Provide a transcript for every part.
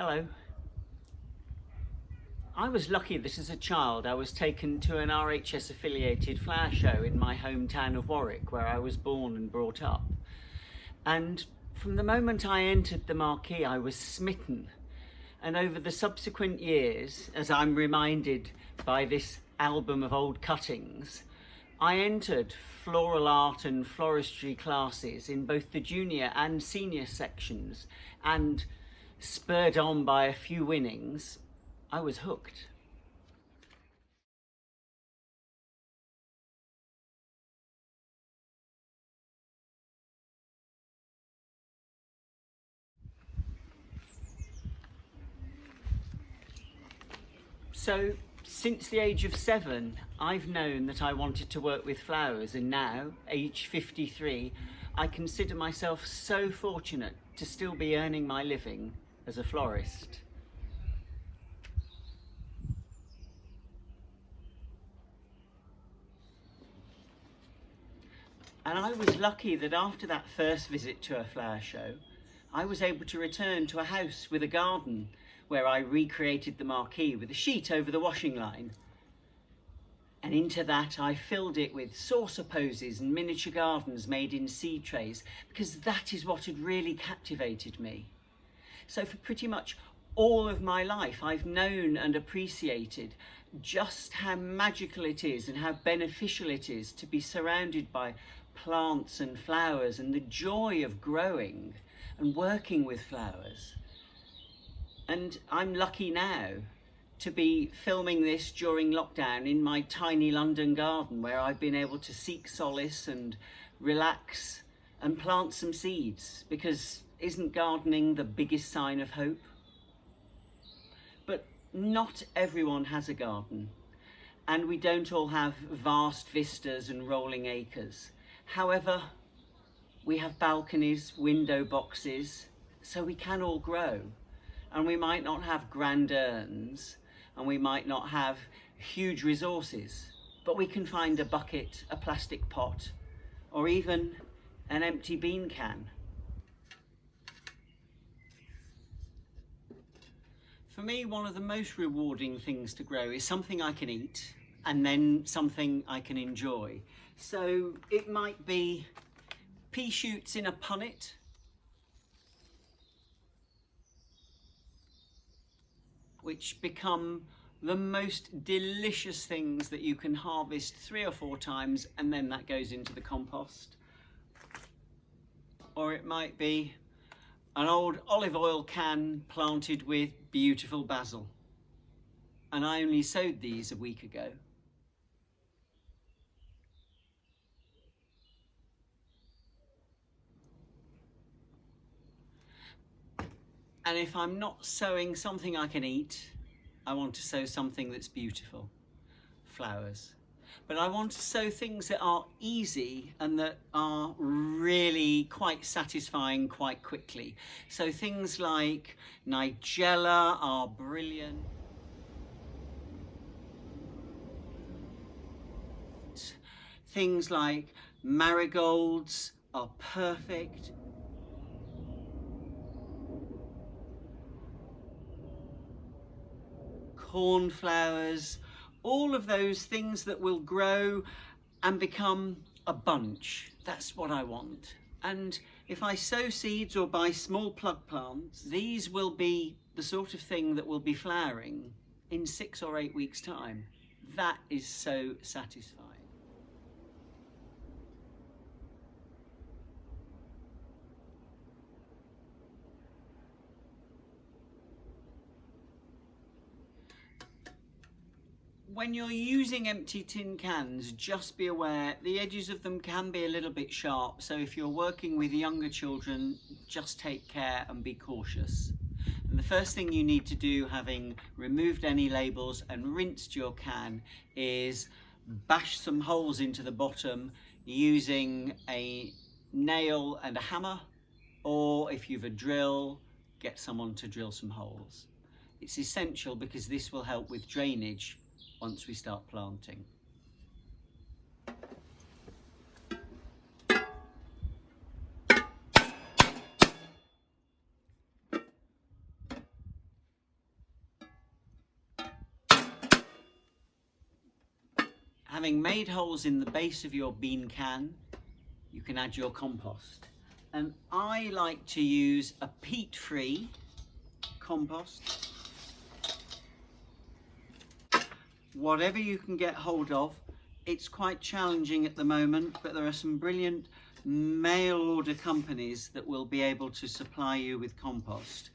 Hello. I was lucky that as a child I was taken to an RHS affiliated flower show in my hometown of Warwick, where I was born and brought up. And from the moment I entered the marquee, I was smitten. And over the subsequent years, as I'm reminded by this album of old cuttings, I entered floral art and floristry classes in both the junior and senior sections, and spurred on by a few winnings, I was hooked. So, since the age of 7, I've known that I wanted to work with flowers, and now, age 53, I consider myself so fortunate to still be earning my living as a florist. And I was lucky that after that first visit to a flower show, I was able to return to a house with a garden where I recreated the marquee with a sheet over the washing line. And into that I filled it with saucer posies and miniature gardens made in seed trays, because that is what had really captivated me. So for pretty much all of my life, I've known and appreciated just how magical it is and how beneficial it is to be surrounded by plants and flowers, and the joy of growing and working with flowers. And I'm lucky now to be filming this during lockdown in my tiny London garden, where I've been able to seek solace and relax and plant some seeds, because isn't gardening the biggest sign of hope? But not everyone has a garden, and we don't all have vast vistas and rolling acres. However, we have balconies, window boxes, so we can all grow. And we might not have grand urns, and we might not have huge resources, but we can find a bucket, a plastic pot, or even an empty bean can. For me, one of the most rewarding things to grow is something I can eat, and then something I can enjoy. So it might be pea shoots in a punnet, which become the most delicious things that you can harvest 3 or 4 times, and then that goes into the compost. Or it might be an old olive oil can planted with beautiful basil. And I only sowed these a week ago. And if I'm not sowing something I can eat, I want to sow something that's beautiful, flowers. But I want to sow things that are easy and that are really quite satisfying quite quickly. So things like nigella are brilliant. Things like marigolds are perfect. Cornflowers, all of those things that will grow and become a bunch. That's what I want. And if I sow seeds or buy small plug plants, these will be the sort of thing that will be flowering in 6 or 8 weeks' time. That is so satisfying. When you're using empty tin cans, just be aware the edges of them can be a little bit sharp, so if you're working with younger children, just take care and be cautious. And the first thing you need to do, having removed any labels and rinsed your can, is bash some holes into the bottom using a nail and a hammer, or if you've a drill, get someone to drill some holes. It's essential because this will help with drainage once we start planting. having made holes in the base of your bean can, you can add your compost. And I like to use a peat-free compost. Whatever you can get hold of. It's quite challenging at the moment, but there are some brilliant mail order companies that will be able to supply you with compost.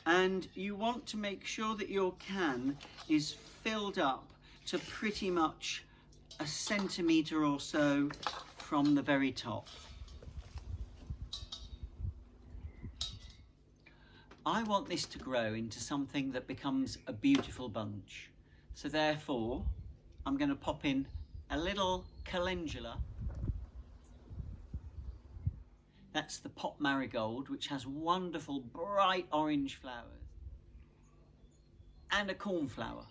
And you want to make sure that your can is filled up to pretty much a centimetre or so from the very top. I want this to grow into something that becomes a beautiful bunch. So therefore, I'm going to pop in a little calendula. That's the pot marigold, which has wonderful bright orange flowers, and a cornflower.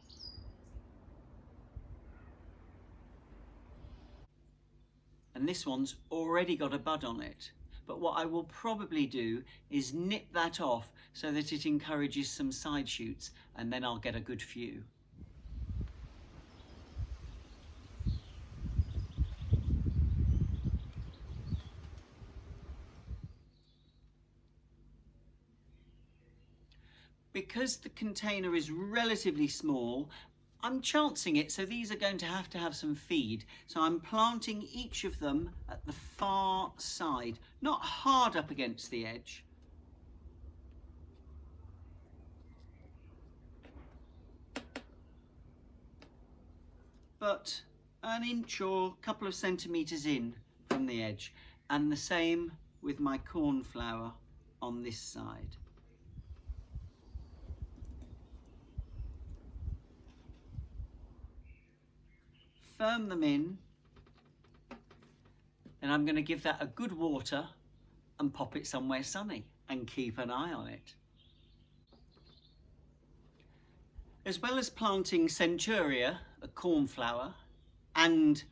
And this one's already got a bud on it. But what I will probably do is nip that off so that it encourages some side shoots, and then I'll get a good few. Because the container is relatively small, I'm chancing it, so these are going to have some feed. So I'm planting each of them at the far side, not hard up against the edge. But an inch or a couple of centimetres in from the edge. And the same with my cornflower on this side. Firm them in, and I'm going to give that a good water and pop it somewhere sunny and keep an eye on it. As well as planting centuria, a cornflower, and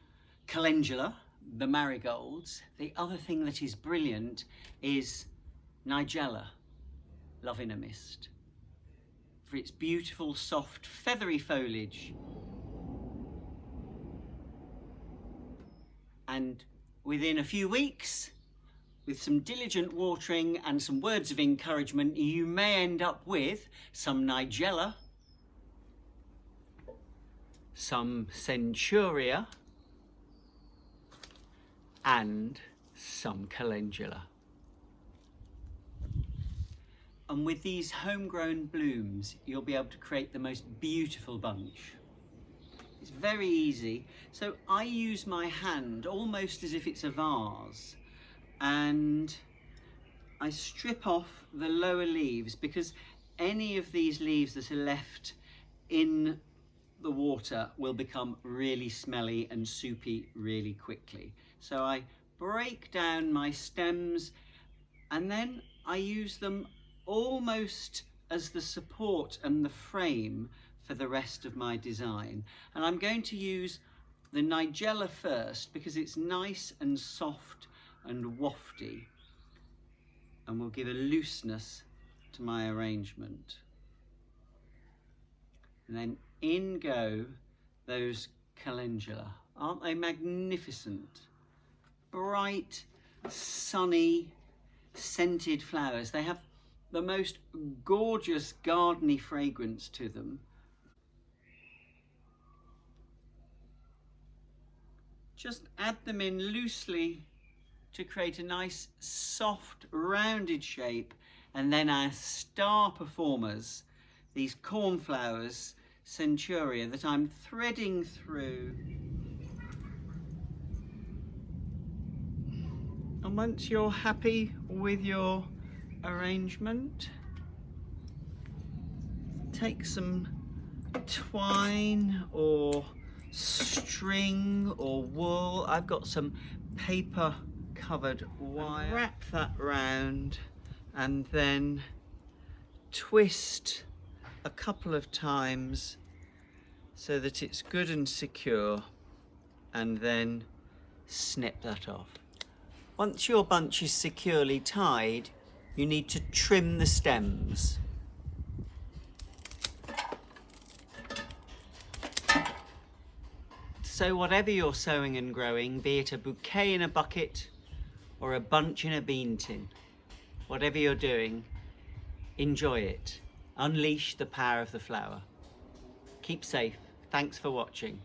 calendula, the marigolds, the other thing that is brilliant is nigella, love in a mist, for its beautiful, soft, feathery foliage. And within a few weeks, with some diligent watering and some words of encouragement, you may end up with some nigella, some centuria, and some calendula. And with these homegrown blooms, you'll be able to create the most beautiful bunch. It's very easy. So I use my hand almost as if it's a vase, and I strip off the lower leaves, because any of these leaves that are left in the water will become really smelly and soupy really quickly. So I break down my stems, and then I use them almost as the support and the frame for the rest of my design. And I'm going to use the nigella first because it's nice and soft and wafty, and will give a looseness to my arrangement. And then in go those calendula. Aren't they magnificent? Bright, sunny, scented flowers. They have the most gorgeous gardeny fragrance to them. Just add them in loosely to create a nice, soft, rounded shape. And then our star performers, these cornflowers, centuria, that I'm threading through. And once you're happy with your arrangement, take some twine or string or wool. I've got some paper covered wire. Wrap that round and then twist a couple of times so that it's good and secure, and then snip that off. Once your bunch is securely tied, you need to trim the stems. So whatever you're sowing and growing, be it a bouquet in a bucket or a bunch in a bean tin, whatever you're doing, enjoy it. Unleash the power of the flower. Keep safe. Thanks for watching.